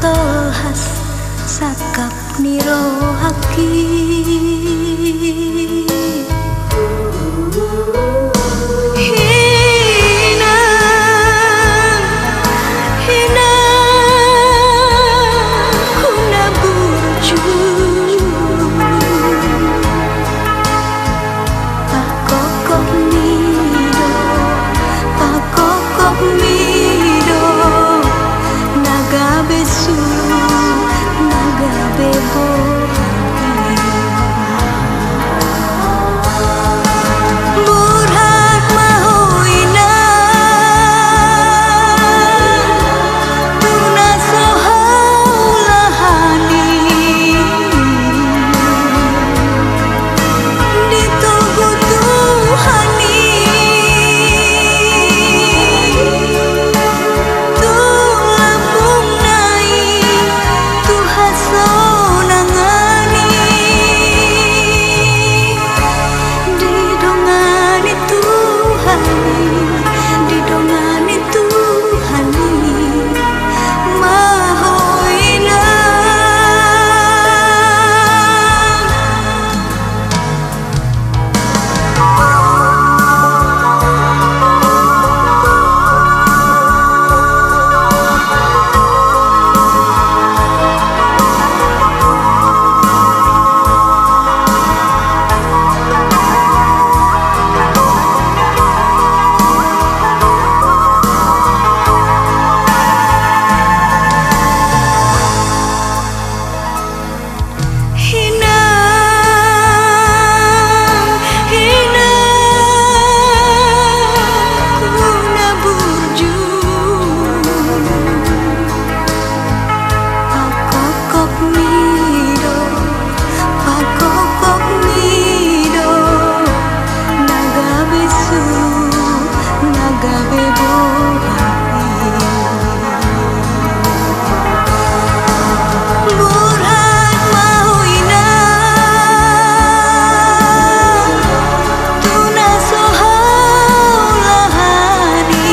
tohas sakap niro haki hina hina kuna burju pakokok mido naga besu naga bebo burhat mahoina tuna sohaulahani ditugu tuhani tulambung nai tuhasonangani didongani tuhani mahoina hina hina kuna burju pakokok mido naga besu naga bebo burhat mahoina tuna sohaulahani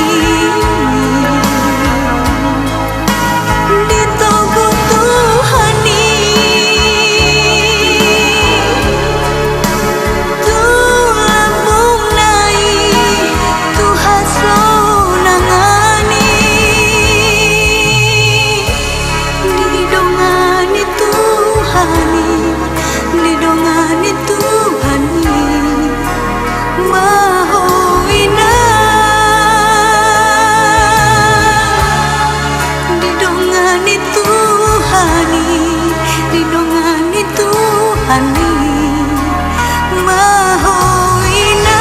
ditugu tuhani tulambung nai tuhasonangani didongani tuhani mahoina didongani tuhani mahoina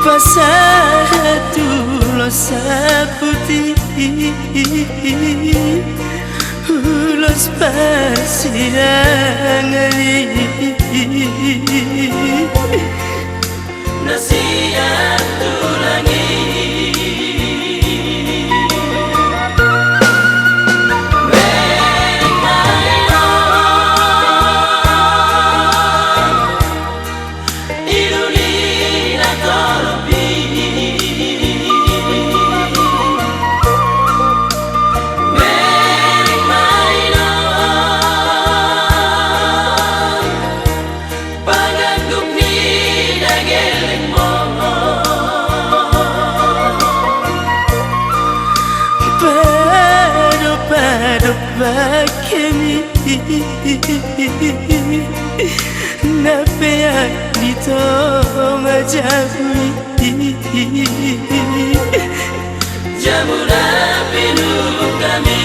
Pasatu losa putih ulos pasirangali nasihat tulangi Napea dito majawi Jamuna pinu kami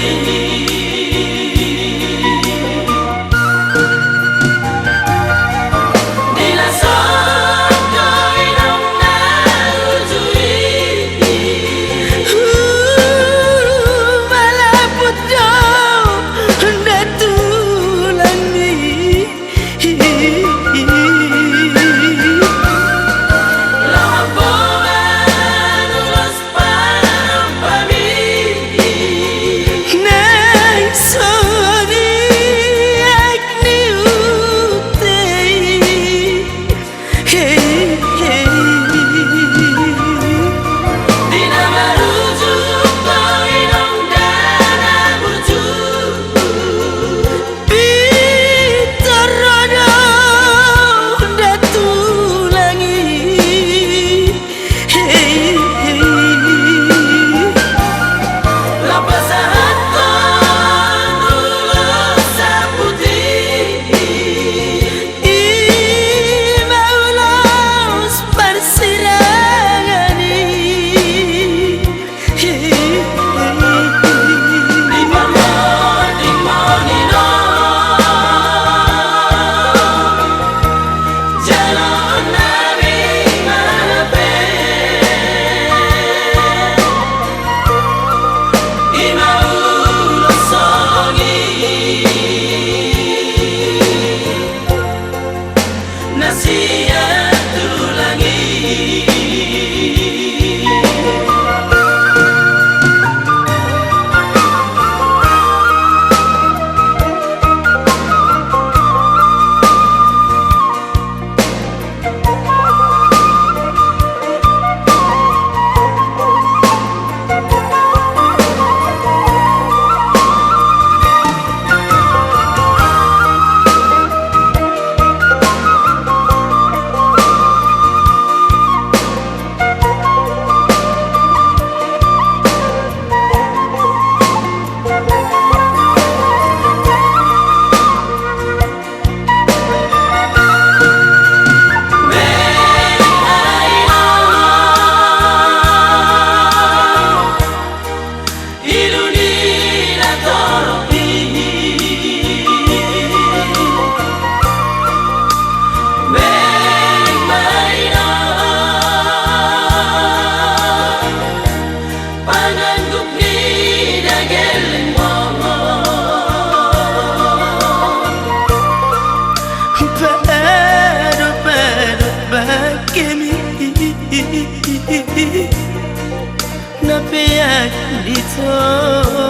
Napea dito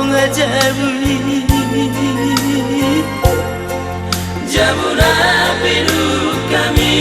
ngajawi Jamuna pinu kami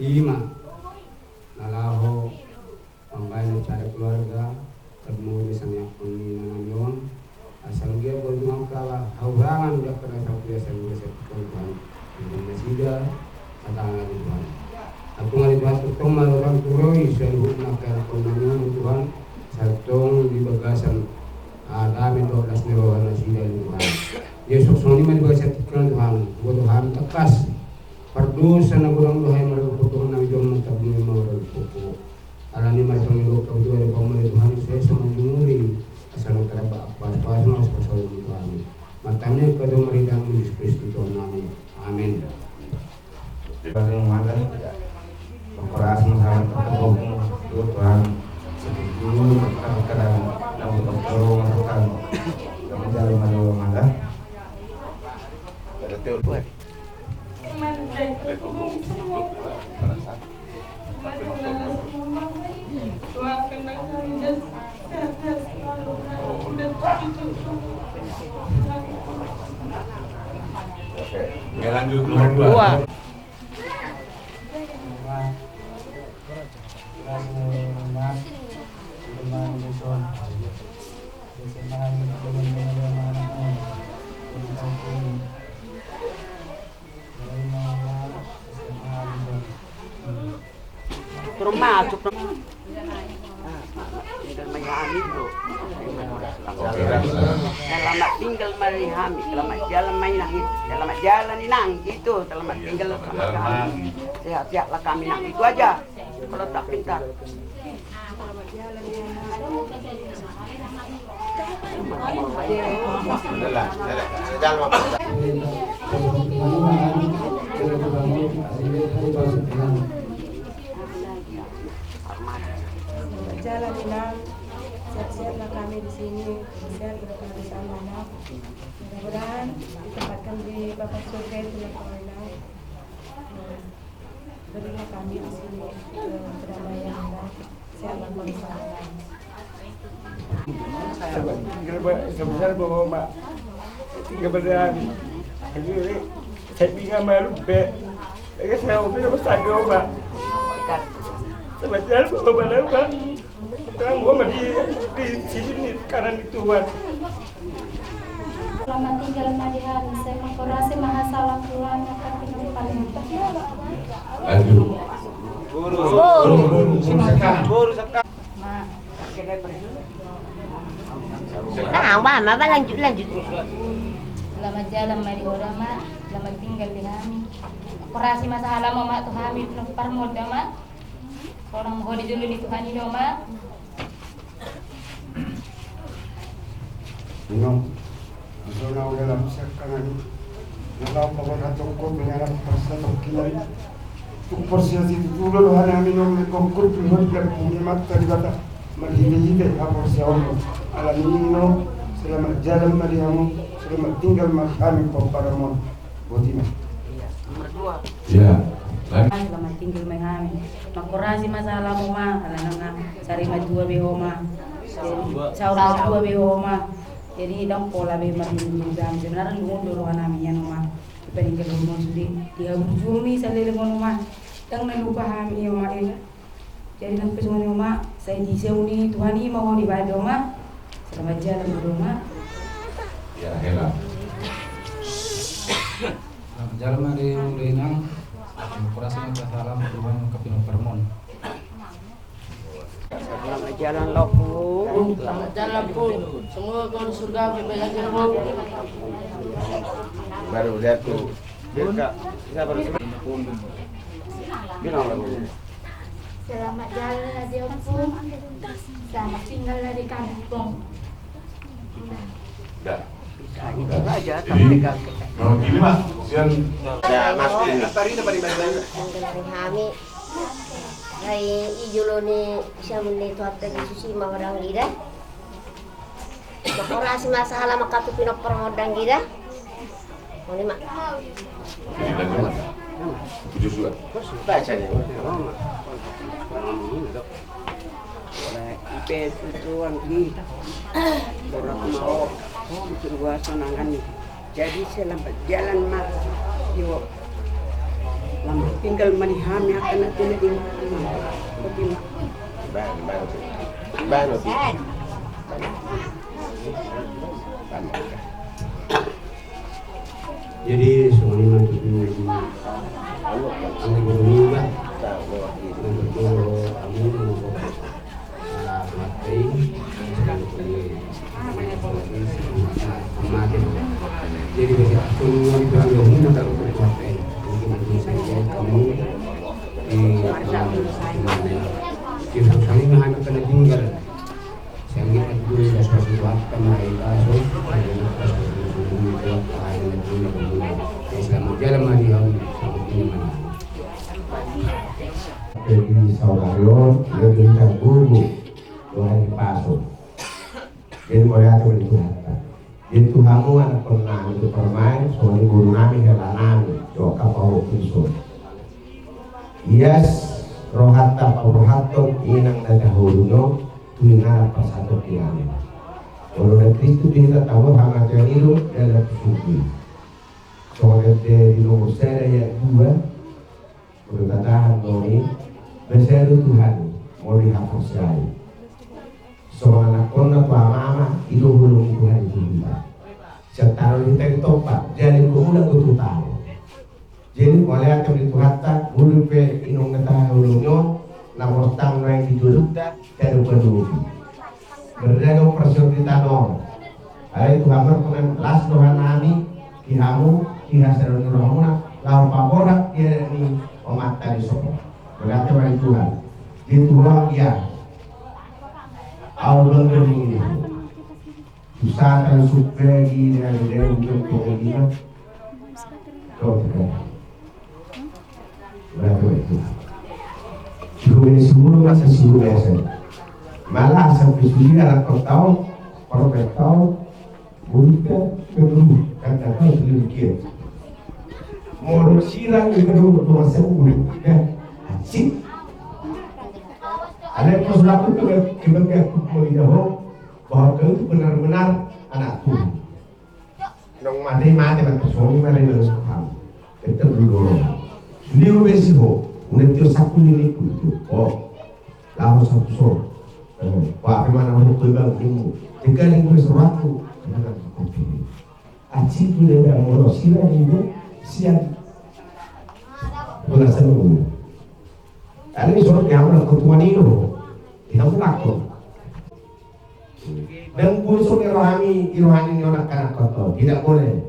Ima nalaho pambayang cara keluarga temu di sana penginangan asal dia berjuang kalah haurangan dia kena sampai saya Tuhan dengan masjid Dosa na kurang duhay maraputuhan na iyong magtabungan mga maraputuhan. Alam ni Maria Panginoon kautuhan ng pamalit Tuhan Yesus sa manjumuri asal magkaraba pas-pas mas pasal ng Tuhan. Matanya kepada mereka Yesus Kristus Tuhan namin. Amin. Paling malas tidak keras masalah terhubung Tuhan dulu terkadang untuk tolong masakan menjadi malu malah. Betul buat. Oke, lanjut nomor 2. Masuk tinggal Miami bro. Selamat tinggal Miami, selamat jalan selamat jalan inang gitu, selamat tinggal sama kami. Sehat-sehatlah kami nang itu aja. Kalau tak pintar. Jalan inang, siap-siaplah kami di sini, sehat kita kami bersama inang. Mudah-mudahan ditempatkan di Bapak Surga itu yang inang. Berilah kami di sini kedamaian inang, sehat dan bersama. Sebesar bawa mak tinggal berani. Jadi saya tinggal malu be. Lagi saya udah besar ke mak. Sebesar bawa mana mak. Sekarang gua di sini kanan itu mak. Selamat tinggal Madihan, saya mengkorasi mahasalah Tuhan akan tinggal paling Mama lanjut. Selamat jalan mari orang mak, selamat tinggal di kami. Korasi masalah mak tu kami penuh parmoda mak. Orang mau di dulu di Tuhan ini mak. Minum. Zona dalam sekarang kalau pagkakataon ko pinarap sa tokilan kung porsyasi tutulong hana minum konkur prihod lang pumimat talibata maghihide ako sa ono alam ninyo selamat jalan marihamu selamat tinggal kami pamparamon bodina. Ya. Selamat tinggal kami. Makurasi masalah mo ma, alam nga sari madua behoma. Saura dua behoma. Jadi dong pola be marindam sebenarnya lungo doro namin yan ma. Iparinggal mo sudi. Dia bujumi sa lelong ma. Tang nalupa kami yo ma. Jadi nang pesuman ma, saya di seuni Tuhan ini mau di bado ma. Selamat jalan dulu ma. Ya hela. Jalan mari ulinang. Kurasa salam Tuhan kapino permon. Selamat jalan loku. Selamat jalan pun. Semua kau di surga bebas jalan. Baru lihat tuh. Kak, kita baru bilang lagu. Selamat jalan adik pun. Selamat tinggal di kampung. Dah. Itu aja tapi Mau gini mas? Sian. Ya, Mas. Kami Hai ijulo ni siya muni tuwata di susi mawarang gida. Makurasi masalah makatu pinapramodang gida. Muni mak. Joshua. Baca nih. IPS tuan kita. Orang mau gua senangan nih. Jadi selamat jalan mak. Yo. Lama tinggal manihami akan nanti di Fatima. Ban. Jadi semuanya itu ang gurunga nagturo amin mo matay jadi kasi kung ano ang gawin mo dapat matay hindi mo sa Jadi boleh hati boleh Tuhan. Jadi Tuhanmu anak pernah itu permain, soalnya guru nami helah nami, doa kapau kusul. Yes, rohatta rohatto inang nadahuluno tuinara pasado kinami. Kalau ada Kristus kita tahu hangat yang itu adalah kesuci. Soalnya dari nomor saya yang dua berkatakan bahwa bersama Tuhan mau dihapus saya. Soalnya kona tua mama itu belum Tuhan itu juga. Setelah kita topak jadi kemudian kita tahu. Jadi mulai akan dituhatta bulu pe inung ngetahui ulunyo nomor tang yang dijuluk dari penduduk. Berdagang persiap di tanah. Ada itu hammer dengan las dohan nami kihamu kihasaron rohona lawan paborak dia ni omat tadi sopo. Berarti bagi Tuhan. Di Tuhan ya. Allah ini. Usahakan supegi dan dari untuk pengidikan. Kau tidak. Berarti itu. Suruh ini suruh masa suruh biasa. Malah sampai sudah anak kau tahu, orang tahu, bukan kedua kata-kata sedikit. Mau sirang kedua dua sebut, asik. Ada yang sudah aku kebagai aku melihat bahwa kau itu benar-benar anak Tuhan. Dong mati macam suami mari terus paham. Itu dulu. Dia besok, udah tiap saku ini itu. Oh, lalu satu sore. Wah, bagaimana untuk berbang ilmu? Jika ilmu sesuatu, jangan kopi. Aci tu dia dah mula sila ini siap. Belasan umur. Ada ni surat yang orang ketua ni loh, kita pun takut. Dan kursus irohani ni orang kanak kotor, tidak boleh.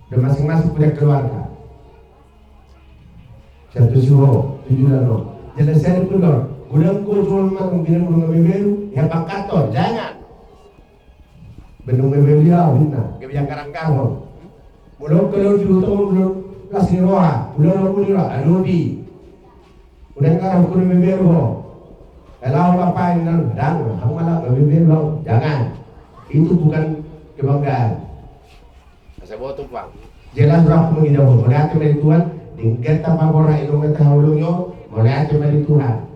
Dan masing-masing punya keluarga. Satu suruh, tujuh lalu. Jadi saya keluar. Ulang ko cuma mungkin belum beberu, ya pakator, jangan. Belum beberu dia, bina, kebiasaan karang-karang. Belum kalau diutung belum kasih roha, belum lalu dia, aludi. Udah karang belum beberu, kalau apa yang lalu, jangan, kamu malah beberu, jangan. Itu bukan kebanggaan. Saya bawa tumpang. Jelas berapa mengidah, melihat dari Tuhan, tingkat tanpa orang itu mengetahuinya, melihat dari Tuhan.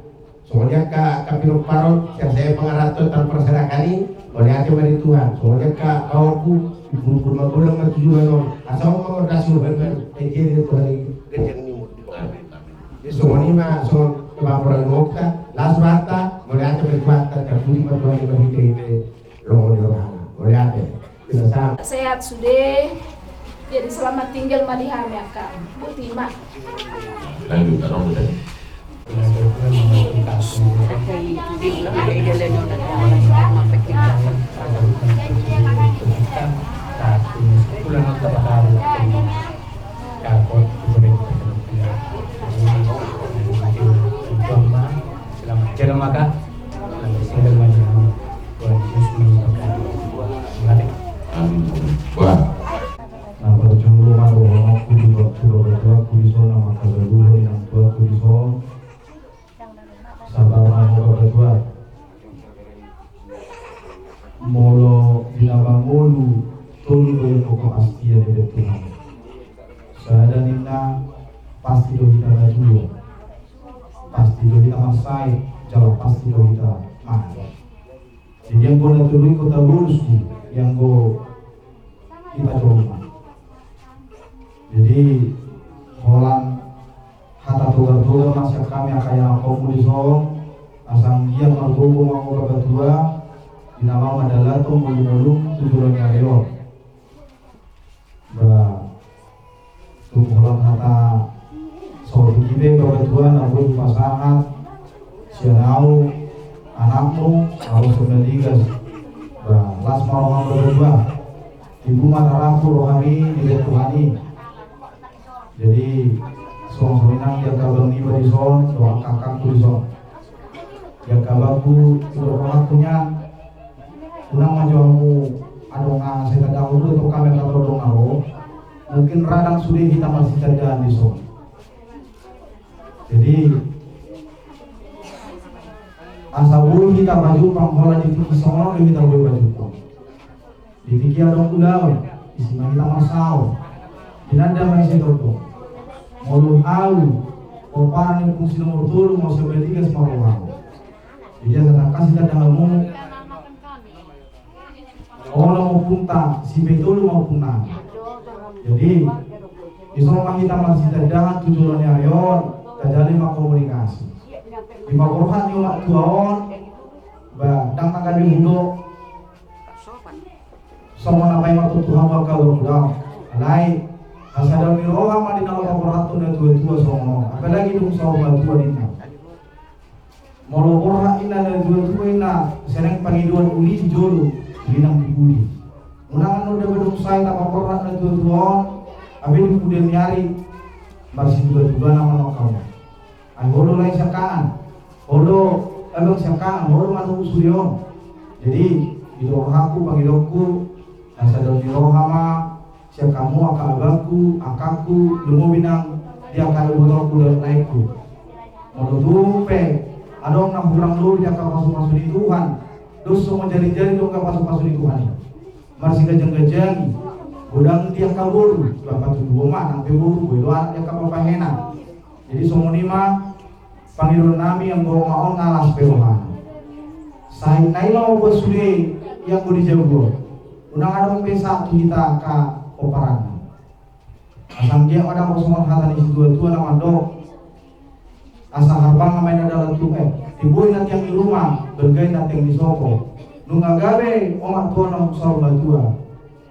Soalnya kapilok parot yang saya pengaratun tanpa perserakani oleh hati dari Tuhan. Soalnya kawanku ibu rumah gulang atau tujuan asal mau rasul benar jadi Tuhan kerja nyumut di bawah. Jadi semua ini mah soal kelaporan ngokta las bata oleh hati dari bata kapuli mah Tuhan yang berhenti lomo di rohana oleh hati kita sama. Sehat sudah jadi selamat tinggal malihami akan bukti mak. Lanjut orang muda. Molo binabangulu tulu yang pokok pasti dari Tuhan. Sada nina pasti do kita baju, pasti do kita masai, jauh pasti do kita mati. Jadi yang boleh tulu kita lulus yang go kita coba. Jadi holang hata tugar-tugar masih kami akan yang komunisong asam dia margogo mau berdua. Nama adalah tumulung tujuan karyo. Tumpulan kata saudi kibe kebetulan aku pasangan sianau anakmu harus mendigas. Las marohang berdua. Ibu mataraku rohani di Tuhani. Jadi song-songinang yang kabang ni badison, doa kakakku dison. Yang kabangku doa punya unang majuamu adonga saya dahulu itu kami kata dong mungkin radang sudah kita masih saja di sana. Jadi asa bui kita baju panghola di tiki songo kita bui baju pun di tiki adong ulau isi kita masau dinanda mai setoko mulu au oparan yang fungsi nomor 3 mau sebetiga semua orang jadi saya kasih tanda kamu orang mau punta si betul mau punta jadi isomah kita masih dadah tujuannya ayon terjadi komunikasi di Makorhan yang mak tuaon dang tangga di hudo semua apa yang waktu Tuhan bakal berdoa alai asal dari roha mah di dalam Makorhan dan tua semua apalagi dong sama tua di sana mau Makorhan ina dan tua ina seneng pangiduan uli jolo binang dibudi unangan udah bedung saya tak Makorhan dan tua abis kemudian nyari masih dua nama kamu holo lain sekaan holo abang sekaan holo manu suryo jadi di rohaku pangidokku asal di rohama siap kamu akak abangku akakku demo binang dia akan botolku dan laiku mau tumpe adong nak kurang dulu dia akan masuk di Tuhan terus semua jari-jari dong akan masuk di Tuhan masih gajang-gajang udang dia kabur bapak tuh dua mah nanti buru beluan dia kapal pahena jadi semua lima panggilan nami yang bawa maon ngalas beruhan saya naila mau sudah yang mau dijauh unang ada pesa kita ke operan asam dia ada mau semua hatan isi dua nama dok asal harbang main ada lentuk dibuat nanti yang di rumah bergaya nanti yang di soko nunggak gabe omak tua nama usah tua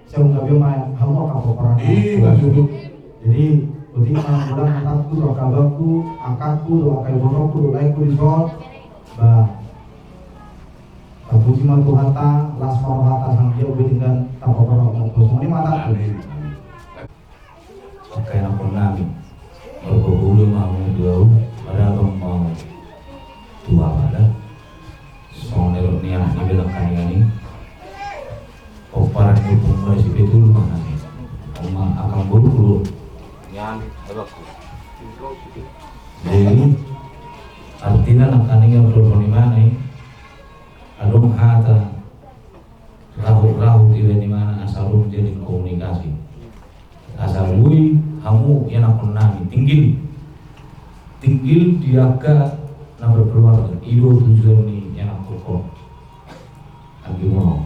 saya nggak bilang kamu akan operan jadi ketika udah anakku, kabarku, angkatku, akai bonokku, laiku di sol, puji mantu hata, lasmar hata sang dia ubi dengan tanpa barang mau semua ini mataku. Pakai aku nabi, berburu mau jauh, ada orang mau tua ada, semua nerok niat ini bilang kaya ini, operan itu mulai si betul mana nih, oma akan buru. Jadi artinya nak kaningan berapa mana adong hata rahu di mana asal jadi komunikasi asal lui hamu yang aku nami tinggal diaga nak berkeluarga ido tujuan ni yang aku kok lagi mau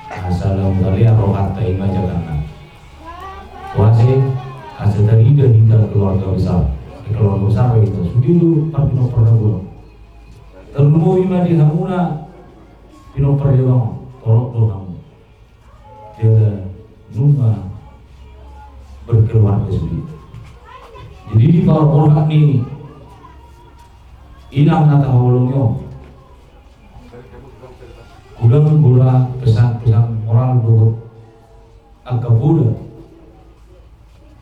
asal kalian rohat tay majakan kuasa hasil dari hingga keluarga besar itu sudah dulu pino pernah gua terlalu ima di hamuna pino pernah tolok doang dia nunga berkeluarga sudah jadi di bawah orang ini inang nata holongyo kulang gula pesan-pesan moral doang agak budak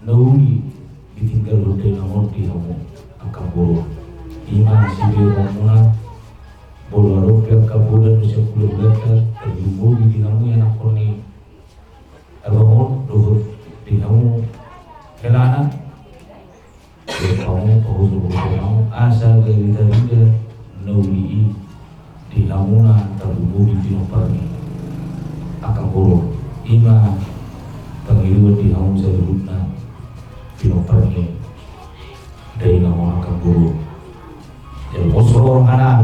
nauli ditinggal rodai namun di kamu akan bolu iman si dia ngomongna bolu rupiah kabulan usia 10 meter terjumbo di kamu yang nak ni abang dohut di kamu kelana di kamu pahulu kamu asal dari tadi nauli di kamu na terjumbo di pinopar ni akan bolu iman pengiluan di kamu sebelumnya pinoperni dari nama akan guru jadi posro orang anak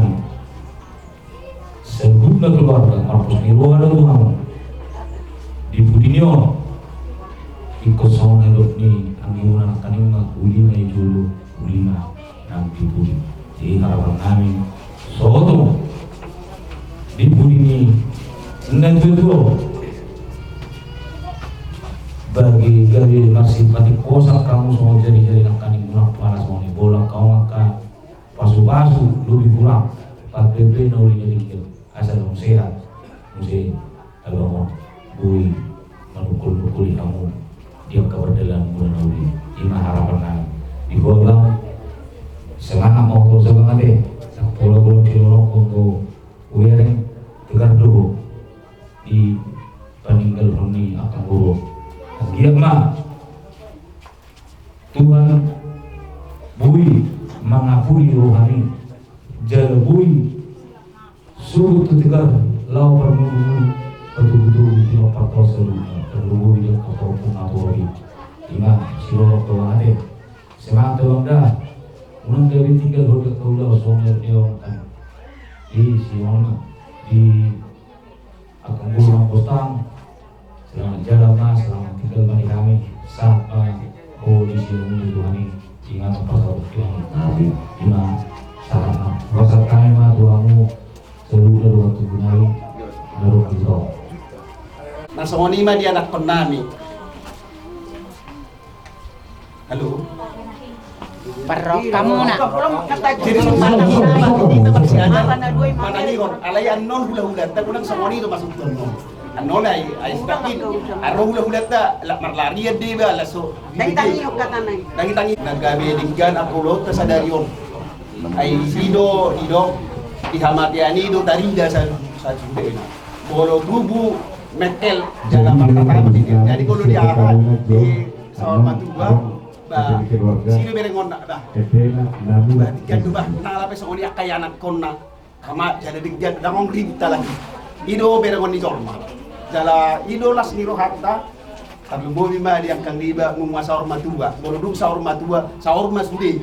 sebutnya keluarga marpus niru ada tuh di budinyo ikut sama hidup ni angiunan kaning ulina julu ulina nanti budi jadi harapan kami soto di budini dengan itu bagi gari masih pati kosak kamu semua jadi nak kaning pulang panas mau ni bola kau maka pasu lebih pulang pakai beno di jadi asal dong sehat mesti abang bui menukul kamu dia keberdelan bulan nauli ima harapan kami di bola semangat mau tu semangat deh bola cilorok untuk uang tegar dulu di peninggal honi akan buruk Giatlah Tuhan bui mengakui rohani jalbui perlu betul-betul di parto seluruhnya perlu di kota Natori ima siro kewane semangat dah unang gabi tinggal berkat kaulah songer eong kan di siwana di akan burung kotang selamat jalan mas selamat tinggal bagi kami sampai di sini Tuhan ingat pasal Tuhan nabi ima sarana pasal kami mah Tuhanmu seluruh waktu gunai baru kita. Nah, songoni mah dia anak penami. Halo. Parok kamu nak. Jadi mana kita masih ajar mana nih kon alayan non hula-hula tak kunang songoni itu masuk tuh non. Non ay stakin. Aro hula-hula ta la marlari dia ba la so. Tangi yok katanay. Tangi nagabe dinggan aku lo tasadarion. Ay sido dihamatiani do tarinda sa jude na. Boro bubu metel dalam pertama jadi kalau diarah di sawal matua ba sino berengon na ba kan do ba nalape sa oni akayanat konna kama jadi digjan dangong ribta lagi ido berengon ni jorma jala ido las niro hatta tapi bobi ma di angkang riba menguasa orma tua boro duk sa orma tua sa orma sude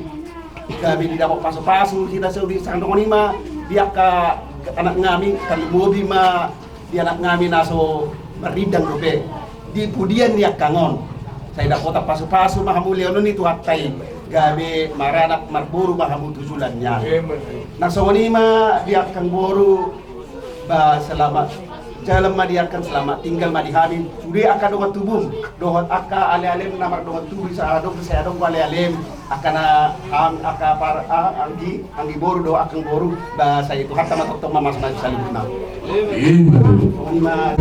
kami di dapat pasu-pasu kita saudi sandong ni ma dia ka anak ngami kan bobi ma di anak ngami naso meridang rupe di pudian niak kangon saya dak kota pasu-pasu mahamu leonon itu hatai gabe maranak marburu mahamu tujulannya nak songoni ma dia kang boru ba selamat jalan ma dia akan selamat tinggal ma di hamil sudah akan doa tubum doa aka ale-alem namar doa tubuh sa adong saya adong ale-alem akan aka par anggi boru doa akan boru ba saya itu hatta matok mama sama salibuna lima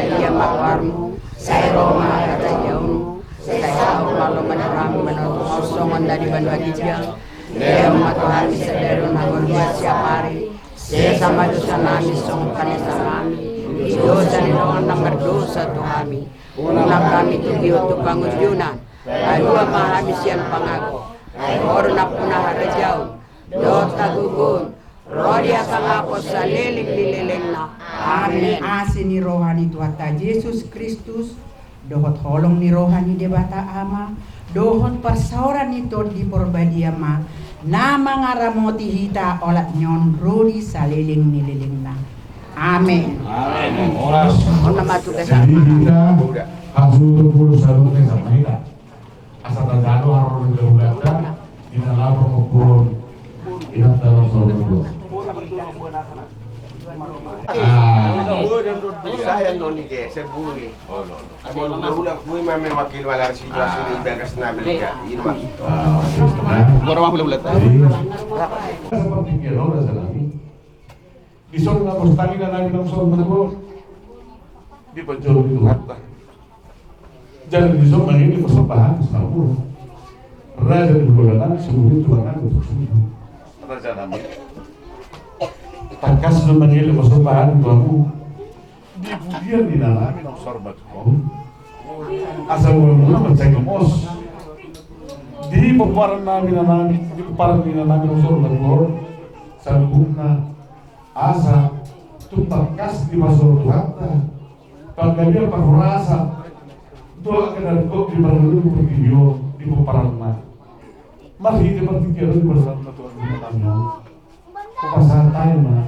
iya makwarmu, saya Roma kata jauhmu, saya tahu malu menerami menurut kosongan dari bandwajibnya. Dia Tuhan bisa dari nagor buat siap hari. Saya sama dosa nami songkan kami. Di dosa di doang nang dosa tu kami. Ulang kami tujuh tu pangujunan. Adua mahabisian pangaku. Korna punah harajau. Dota gugun. Rodia kangapos sa liling na. Amin. Asin ni rohani Tuhan Yesus Kristus. Dohot holong ni rohani debata ama. Dohot persauran itu di porbadia ma. Nama ngaramoti hita olat nyon rodi saliling nililing na. Amin. Amin. Oras. Ona matu ke Jadi kita harus berburu satu ke sama kita. Asal terjadi harus berbeda. Ina lapor mengukur. Ina dalam soal Saya noni ke sebui. Amo ulang kui mame wakil walar situasi di bagas nabil ya. Ini mah. Gua boleh bulat. Seperti kira udah selami. Di sana postali dan nabi langsung menegor. Di penjuru itu harta. Jangan di sana ini persembahan selalu. Raja di bulan sebelum Tuhan untuk semua. Raja nabi. Takas sudah mengirim persembahan Tuhanmu. Di pujian di dalam minum sorbat kau. Asal mula mencari mos. Di peparan nami di peparan minum sorbat kau. Salbuna asa tu takas di masuk Tuhan. Pagkanya perforasa. Doa kena kau di baru video di peparan nami. Mari kita berpikir bersama Tuhan minum. Kepasantai mah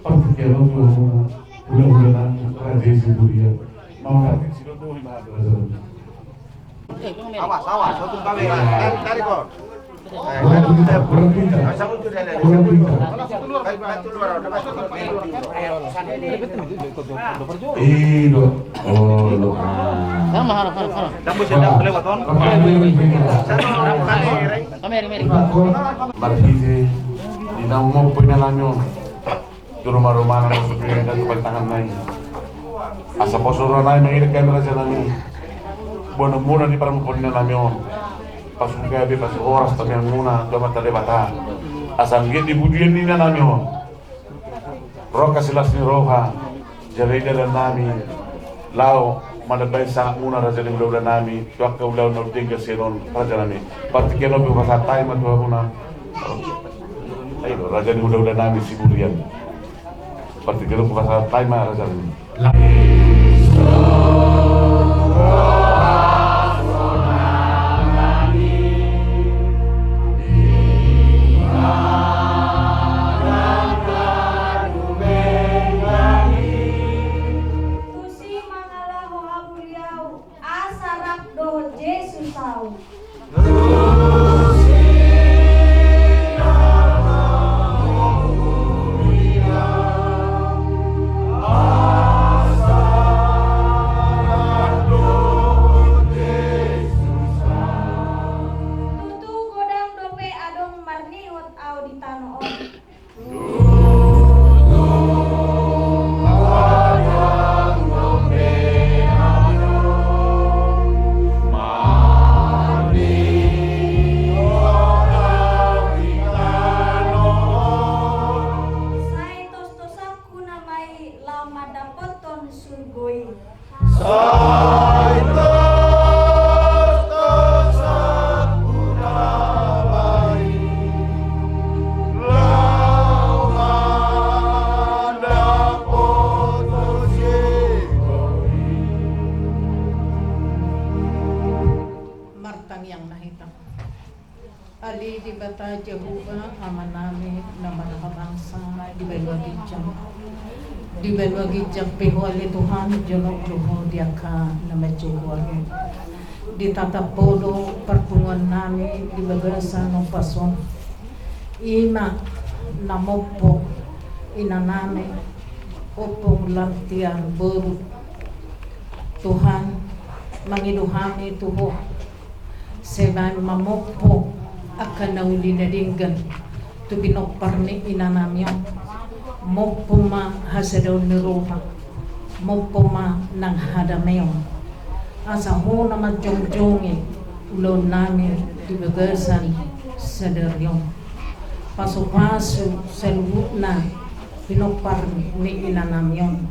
pertikiran Tuhan bulan-bulanan raja Siburia mau ngerti sih tuh lima raja. Awas, satu kamera. Tarik kok. Kurang pintar. Inang mau punya lanyo di rumah-rumah nang supaya ada kebantangan lain. Asa posoro lain mengirim kamera jalan buat muna di perempuan lanyo. Pas juga pas horas tapi yang muna cuma tadi bata. Asal dia dibudian di lanyo. Roka silas ni roha jadi dalam nami lau madabay sa muna raja di ulah nami tuak ke ulah nol tinggal seron raja nami. Partikel lebih bahasa tay matua muna. Ayo, raja di udah nami Siburian. Seperti itu bahasa Taima raja ini. Tusi mangalah habuliau asarak do Yesus tahu. Ali di bata Jehovah amanami nama bangsa di bagi jam di bagi jam pehwale Tuhan jono roho diaka nama Jehovah di tata podo perpungan nami di bagasa no pason ima namopo inaname opong lantian baru Tuhan mangiduhami tuho seban mamopo akan nauli na dinggan tu binokparni inanamyo mo puma hasadaw ni roha mopoma ng hadameon. Asa ho na majongjongi ulo namin dibagasan sa daryong. Paso-paso sa lubot na pinopar ni inanamyon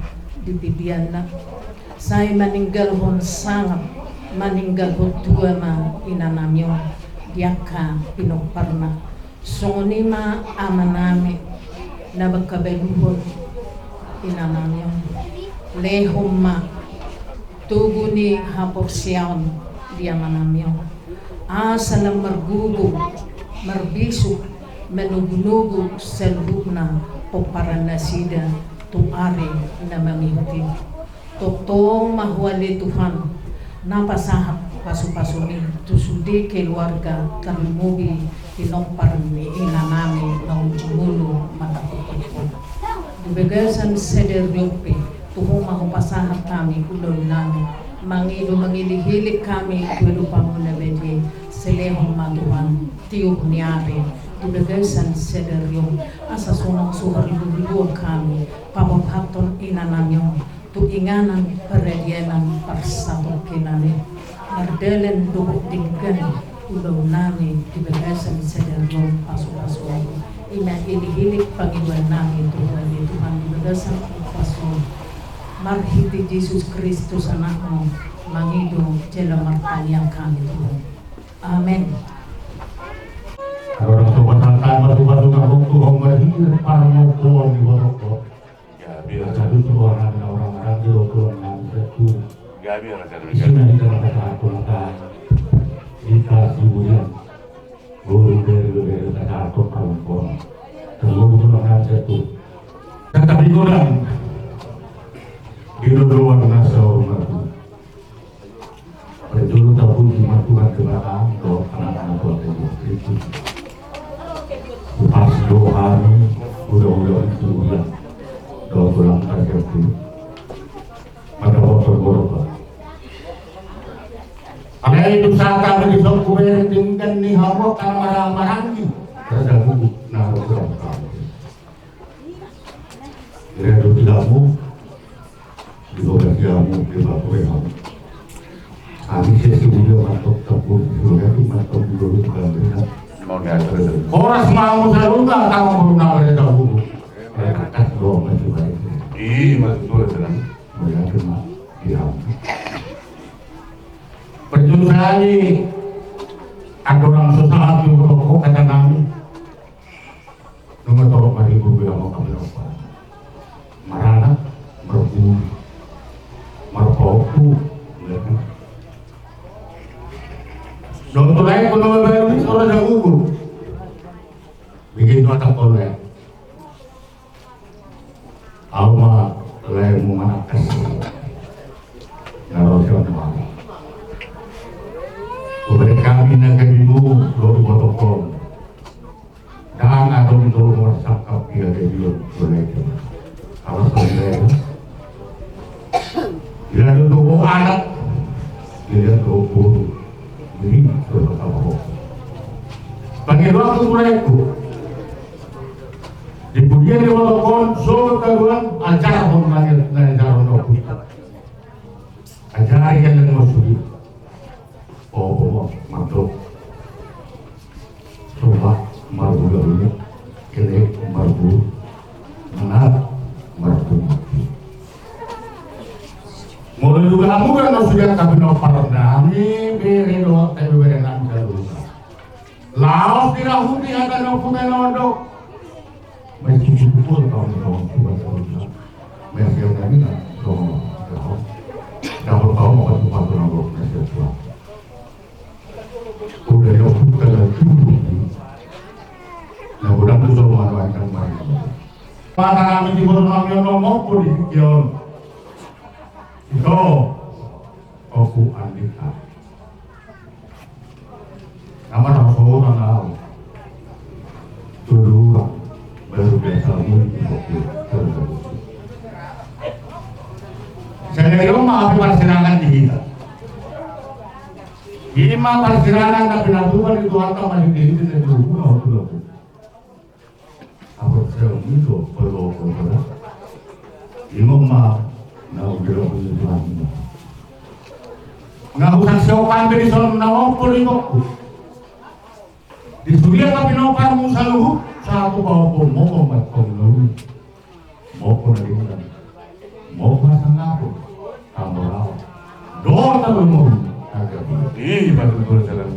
di bibiyan na. Say maninggal hon sangap, maninggal hon tuama inanamyon diaka pinopar na. Songonima amanami na magkabeluhon inanamyon. Lehom ma tugo ni haporsyaon di amanamyon. Asa lang margugo, marbiso, menugunugo sa lubot na poparanasida tuari na mamihutin. Totong mahuali Tuhan napasahap paso-pasoni tusudi keluarga kalumubi tinopar ni inanami ng jumulo matakot-takot. Dibagasan seder yope tuhong mahupasahap kami ulol namin mangilihilik kami kulo pamunabedi selehong matuhan tiyog niyabe. Dibagasan seder yung asa sunang suhar luluwag kami pamabhaton inanamyon tuinganan peredianan parsatong kinali nardelen dubok dinggan ulaw namin dibagasan seder yung paso-paso ina ilihilik Panginoon namin Tuhan dibagasan paso marhiti Jesus Kristus anak mo mangido jela martanyang kami Tuhan. Amen. Orang sobat tantang batu-batu kampung Tuhan mahir parmo pohon di boroko. Ya biar satu orang orang di boroko yang satu. Ya biar satu. Sini kita kata tulang kita sibuyan. Guru dari kata kampung. Terlalu tulang satu. Tetapi kurang. Diruduan nasa rumah. Betul tahu cuma Tuhan kebenaran doa anak-anak Tuhan itu. Pas doa ini udah itu udah doa pulang kerja itu maka borok. Ada itu saat kami disokure tinggal nih hawa karena marah-marah ni. Ada buku naruh pulang kami. Dia itu tidakmu, di bawah tiamu di bawah kamu. Kami sesungguhnya masuk tempur itu masuk dulu kalian. Orang mau terluka kamu berulang dari dahulu. Kata doa macam itu. Iya betul sedang. Mereka cuma diam. Perjuangan ini ada orang sesaat yang berokok kata kami. Nomor tolong mari guru yang mau kami lakukan. Marana, merbu, merpoku, mereka. Dokter lain pun baru ini orang yang gugur. Begitu atap oleh Alma lain memakan narosion mana. Kepada kami naga ibu lalu botokol dan ada untuk meresapkan dia dia boleh. Kalau sampai dia untuk anak dia untuk ini apa? Bagi waktu mereka di pujian di walaupun so karuan ajar pun lagi ajar untuk ajar yang masuk oh mantul coba marbu dulu kelek marbu menat marbu mulai juga kamu kan sudah tapi nopar nami beri doa tapi beri nami dulu laos tidak huti akan nopo menondo masih betul kawan-kawan coba masih yang kami nak tahu mau tempat orang masih tua udah yang bukan lagi nah udah tuh semua orang yang main pada kami di bawah yang ngomong pun dikion itu aku Andika nama seorang tahu dulu baru biasa mungkin saya kira maaf persidangan di kita ini mah persidangan tapi natural itu atau masih di sini dulu apa saya itu perlu ini mah udah punya Tuhan. Nggak usah siokan dari soal nawapol itu. Di Suria tapi nawapar musaluh satu bawapol mau komat komlalu, mau konalingan, mau pasang aku, kamu raw, dota mau agak ini batu dua jalan.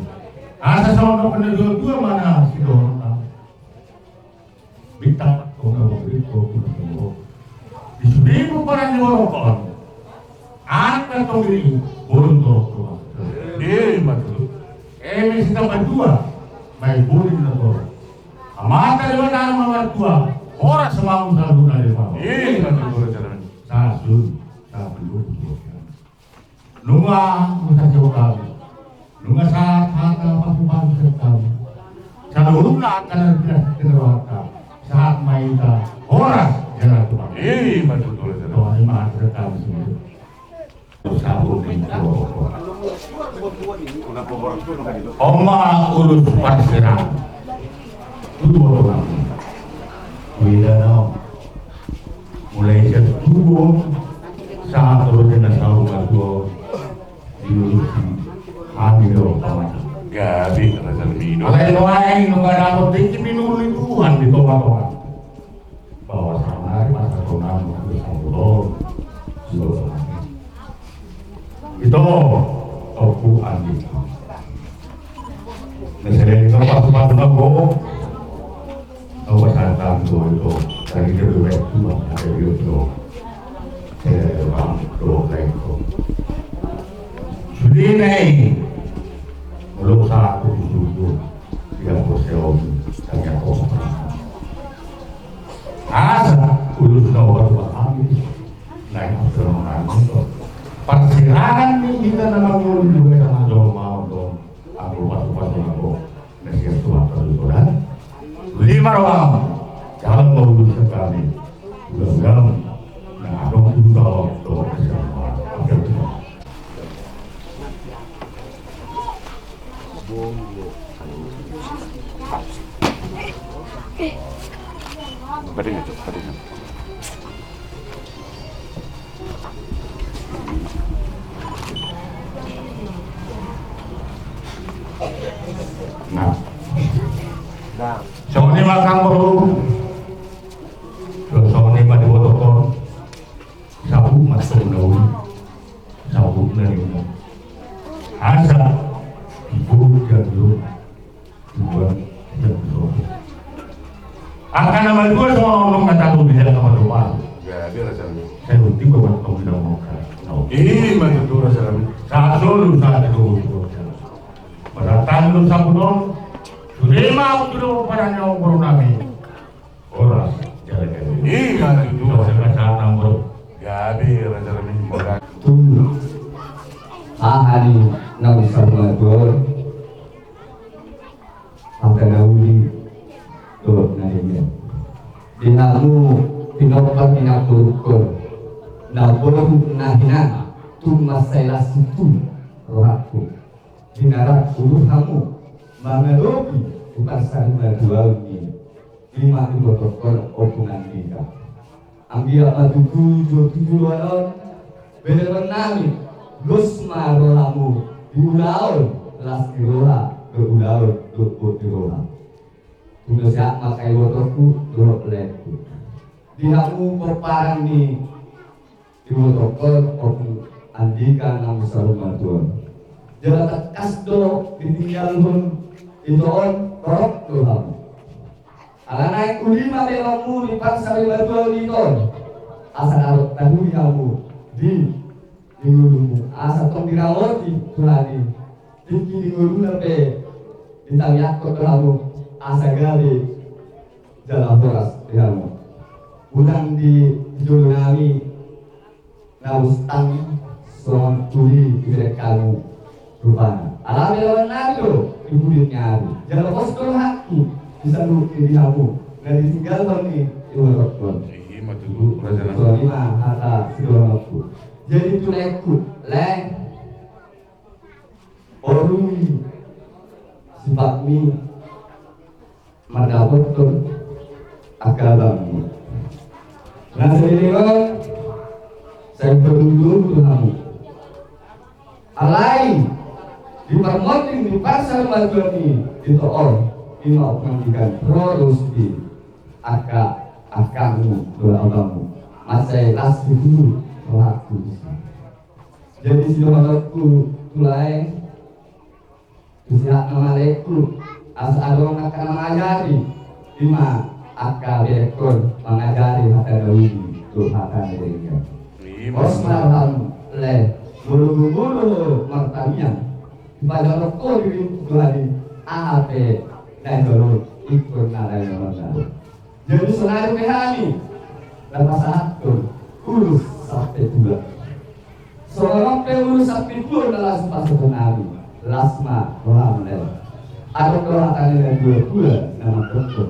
Asa sama kapan dua mana si dota, bintang kau nggak beri kau pun semua. Di Suria pun orang nyolokon, anak kau ini burung torok. Batu, mesti tambah dua. Mai buri na to. Amata di mana nomor 2. Ora semau selalu dari bawah. Kan itu jalan. Sasul, sasul. Nunga musa jauh. Nunga saat hata pasukan sekali. Saluruna akan terwaka. Saat maita ora jalan tu. Kan itu jalan. Doa iman sekali semua. Sabu itu. Oma urus parsiran itu orang widano mulai jatuh saat turun dan tahu baru diurusi ambil orang gabi rasa minum kalau lain nggak dapat tinggi minum Tuhan di tolak-tolak bahwa sama masa tunang bersambut itu aku andi. Misalnya itu pas nanggo, aku santam itu dari dulu itu ada itu, bang leko. Sudah naik, belum satu dulu, tidak poseo tanya kosong. Asa ulus nawar kami naik terus itu. Persirangan ni kita nama guru juga sama jauh mau dong. Aku patu aku nasihat Tuhan terus 5 orang jangan mau sekali. Ulang nah dong itu dong bersama. Padahal. Nah, soalnya makan perlu, soalnya pada botol, sabu masuk daun, sabu dari mana? Asa ibu jadul, dua jadul. Akan nama dua semua orang kata tu bisa apa doa? Ya biar rasanya. Saya berhenti buat kamu tidak mau kan? Macam tu rasanya. Saat dulu saat itu. Pada tahun sabun, sudah mau dulu pada nyobor nabi. Orang jalan kan itu saya nomor. Gabi raja nabi orang. Tu, ahari nabi sabun apa nabi tu nabi. Dinamu pinokat minakurukor, naboru nahina tu masalah situ raku. Dinarak ulu kamu mengelobi bukan sarima dua ini 5 protokol hubungan kita ambil maduku 27 orang bener nami gosma rolamu diulaul las dirola diulaul dirola udah siap makai wotoku dorok leku dinamu perparang ni di protokol hubungan andika namu sarima dua jalan kasdo ditinggal pun itu on korok Tuhan. Ala naik ulima belamu di pasar batu itu. Asa narok tahu kamu di ngulumu. Asa tong dirawati Tuhan di ngulu nape ditangyak kok kamu. Asa gali jalan boras kamu. Udang di julunami naustang soal tuli direk kamu. Rupanya, alami lawan nado ibu nyari. Jangan bos kalau hakku bisa duduk di kamu. Dan ditinggal bang ibu rokok. Iya, matu dulu raja. Soalnya kata si dorongku. Jadi tulekku, leng, orui, sifat mi, madapat tu, agama mi. Nah sendiri saya berdulu kamu. Alai di permoting di pasar Madani itu mau pendidikan terus di akamu doamu masih las dulu pelaku. Jadi silaku mulai Assalamualaikum asal akan mengajari lima akal ekor mengajari hati Daudi Tuhan mereka. Osmalam le bulu-bulu martanya pada rokok di Tuhan ape dan dulu ikut narai orang. Jadi selain mehani dapat satu urus sampai dua. Seorang urus sampai dua adalah sepasang nabi lasma orang le. Ada orang tanya dua nama dokter.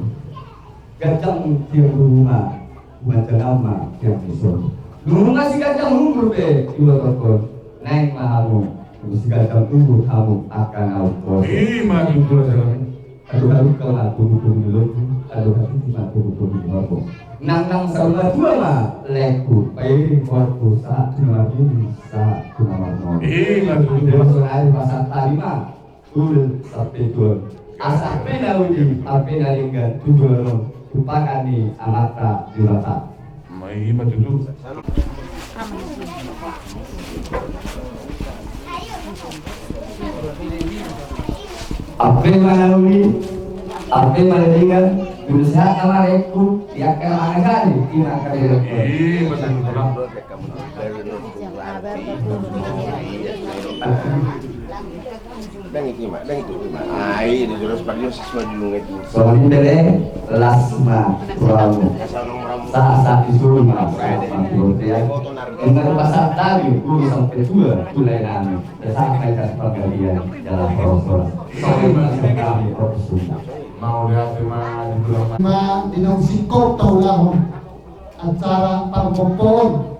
Gajang tiang rumah baca nama tiang musuh. Dulu masih gajang umur be dua dokter. Naik mahamu, masih gajang umur kamu akan auto. Maju jalan. Aduh kalau aku dulu, aduh aku dulu. Nang sama dua mah leku, bayi korpu saat cuma ini saat cuma mau. Maju masuk air pasar tadi mah, sampai dua. Asal penaudi, apa nalingan tujuan lupakan di amata di mata. Mai maju dulu. Apa nalingan berusaha kamareku dia akan mengajari dia akan Dan itu ai di terus pagi siswa dulu ngaji. Soalnya bele lasma ramu. Saat disuruh dengan pasal tadi sampai dua mulai nami sampai ke pengalian dalam proses. Soalnya kami opsi. Mau dia terima di bulan dinong sikop taulahon acara parpopon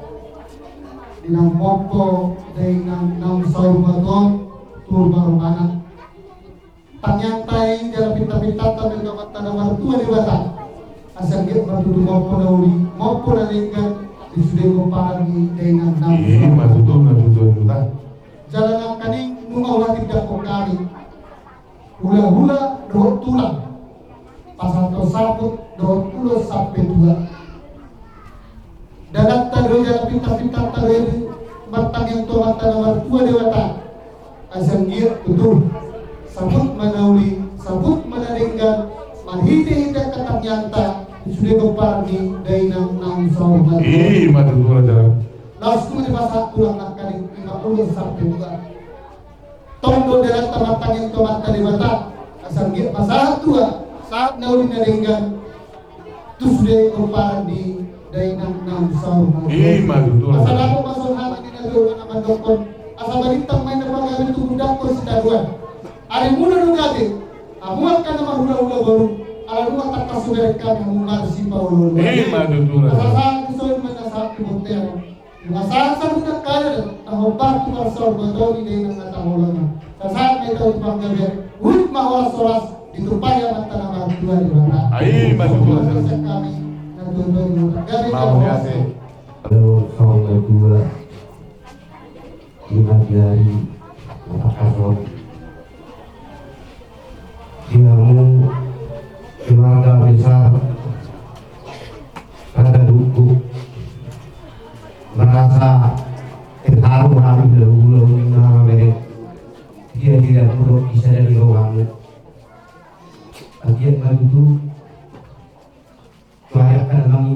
dinong popo dengan nang saumaton turma rumana panyantai dalam pita-pita tamen kamat tanah tua dewata asal get batu mopo nauli mopo nalingkan disudah komparagi dengan nang jalan kaning mengawati dakok kami hula-hula doa tulang pasal tersabut 20 sampai 2 dalam taruh jalan pita-pita taruh batang yang tua nomor 2 dewata asal dia tutup sabut manauli sabut manalinggan manhide-hide kata nyata sudah kepargi dainang nang saumat maju dulu jalan. langsung di pasal tulang nak kali 50 sampai 2 tondo dalam tamatang yang tua dewata asal dia pasal 2 saat nauli naringgan terus dia kemparan di dainang nang saumat maju dulu. asal aku masuk hati di negara nama dokter asal balintang main depan kami itu budak persidaruan hari mula nunggabe amuat kan nama hula-hula baru ala rumah tak kasih mereka yang mengarsi paulo maju dulu. asal saat disoin mana saat dibuktian asal saat budak kaya tahobar tu bersor betul di dainang natahulana saat mereka itu banggabe ulit mahal soras ditupaya mata nama 2 di mana maju dulu. kami dan tuan-tuan dari Mau dia sih. Kalau sama dua 5 hari kasar dinamu keluarga besar ada duku merasa terharu hari dahulu nama mereka dia tidak perlu bisa dari orang bagian baru itu kelayakan kami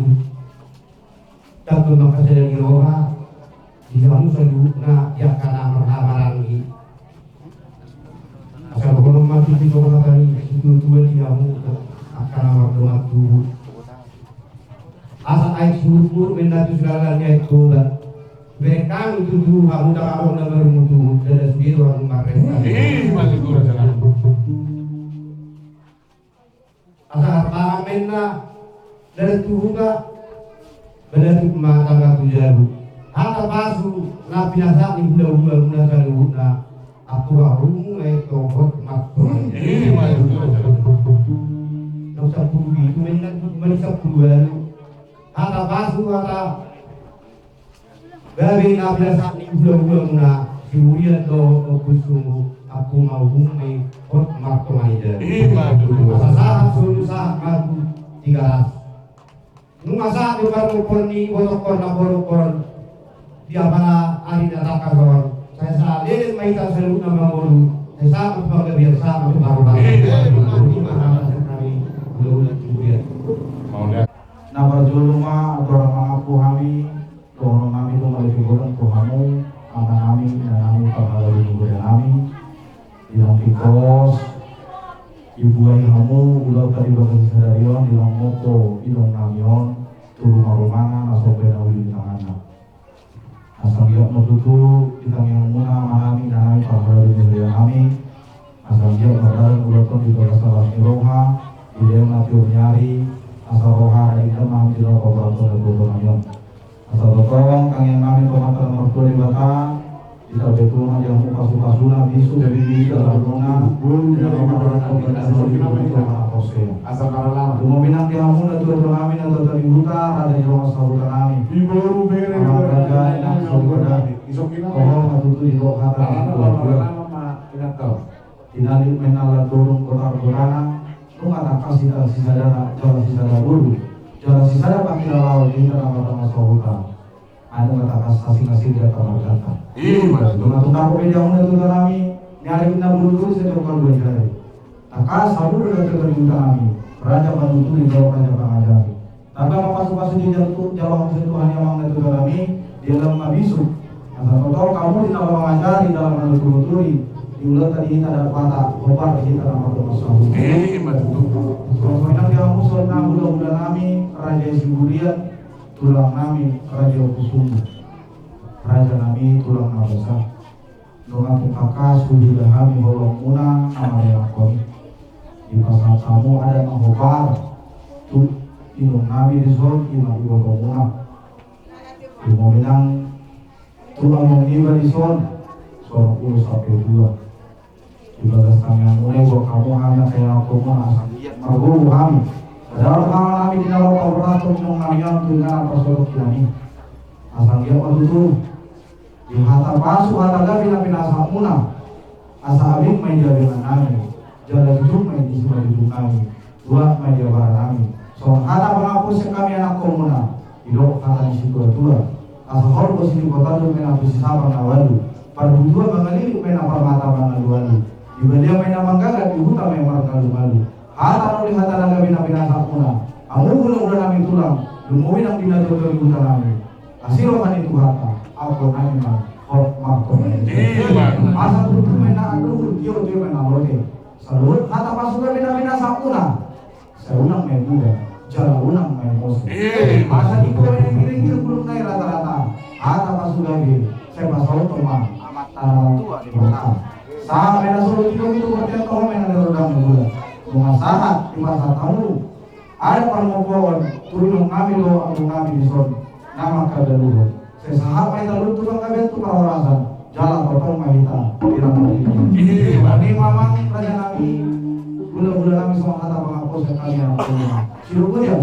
tapi maka dari orang di dalam seluruhnya yang karena perhamaran ini asal hormat itu orang kali itu dia akan hormat tubuh asal air subur menatu segalanya itu mereka itu tuh kamu dah orang nomor mutu dan sendiri orang mereka maju dulu jalan. asal paramenna dari tubuhnya benar itu mata tujaru hata basu na pinasa ni hula na aku harum itu hormat maju dulu jalan. Nang sa tubi itu menang sa puluhan hata basu hata Gabi na biasa ni ulang-ulang na simulian do kusumu aku mau bumi hot marto maida. Masasahan sulu sah aku 300. Nung asa di parupon ni botokon na borokon dia mana ahli dataka kawan. Saya sa lelin maita selu na mangolu. Saya sa pagbaga biasa aku baru na berjulunga orang mengaku kami dono kami itu melalui figuran Tuhanmu akan kami dan kami melalui figuran kami bilang pikos ibu ayah kamu ulau tadi bagai sadarion bilang moko bilang namion turu marumangan asal beda uli di tangannya asal dia menutup kita yang muna mahami dan kami melalui figuran kami asal dia berdarah ulau tadi bagai salah iroha di dalam nafiur nyari asal roha dari dalam tidak kobranto dan kobranto asal tolong kang yang kami pemakaran mertua di Batam kita betul yang muka suka bisu dari dalam luna belum tidak pemakaran kobranto di Batam asal karena mau minang dia mau natur kami natur dari buta ada di rumah sahabat kami di baru bere ada yang saudara isokina oh itu di roha dan tidak menala turun kota korana lu kata kasih sadara jalan sadara dulu jalan sadara pakai lawan di tengah tengah sahuta ada kata kasih dia kamar kata iya mas tunggu aku beda itu kami nyari kita dulu saya coba dua jari takas sabu udah terbuka kami raja menuntut di bawah raja pengajari tapi apa di jalan Tuhan yang mau itu kami dia dalam abisu asal tahu kamu di dalam pengajari dalam menuntut diulang tadi ada patah obat kita nama bermasalah. Soalnya dia musuh bulan kami raja Sibulian tulang kami raja Kusuma raja kami tulang nabasa. Nunga tukakas sudah kami bolong muna nama yakon. Di pasal kamu ada menghobar tu inung kami di zon inung bolong muna. Di mau bilang tulang mengiba di zon 10 sampai 2. Juga sangat mulai buat kamu hanya kayak aku mau marguru kami. Dalam kami di dalam operator mengambil dengan pasal kami. Asal dia waktu di hata pasu hata gabi nabi nasa muna. Asal abik main dia dengan kami. Jalan hidup main di sebelah hidup kami. Dua main dia barang kami. So hata penghapus kami anak komuna. Hidup hata di situ dua. Asal hormos ini kota tu main hapus sabang awalu. Pada dua mengaliri main apa mata mengalualu. Juga dia main nama gagak di hutan memang malu-malu. Hata nuli hata naga bina sakuna. Amu guna nami tulang. Lumui nang bina tulang di hutan nami. Asiro kan itu hata. Aku nami mal. Hot makto. Asal tutu main nak aduh. Dia main nalote. Salut hata pasukan bina sakuna. Saya unang main muda. Jalan unang main musuh. Masa ibu main kira-kira belum naik rata-rata. Hata pasukan bina. Saya pasal teman. Amat tua di Batam. Saat mena suruh tidur itu berarti kau mena ada rodang mula. Bunga sahat di masa tamu. Ada permohonan turun kami lo aku kami di son. Nama kadaluh. Saya sahat main lalu tukang kami itu perawasan. Jalan potong mahita. Pirang ini. Ini mamang raja kami. Gula-gula kami semua kata penghapus yang kalian. Sirup dia.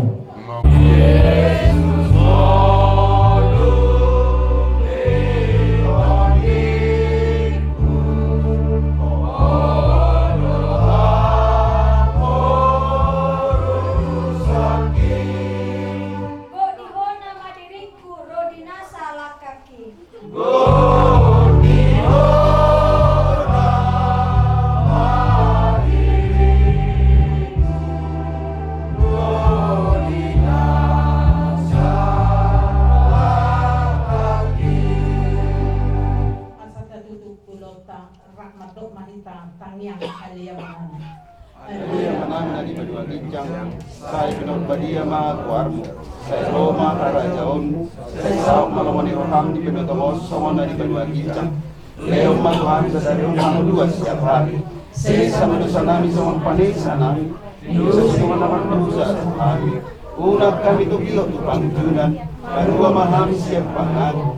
Saya penut badia ma kuarmu, saya Roma karajaonmu, saya sauk malawani roham di penut omos sawana di benua gincang. Leo ma Tuhan sadari umang dua setiap hari. Saya sama dosa nami sama panesa nami, dosa semua nama dosa kami. Unap kami tu gilo tu pangjunan, kedua mahami siap pangaku.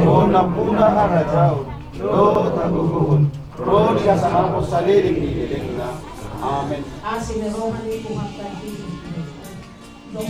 Mohon puna karajaon, do taguhun, ro dia sama posaliling di delengna. Amin. Asin rohani Tuhan tadi. Doa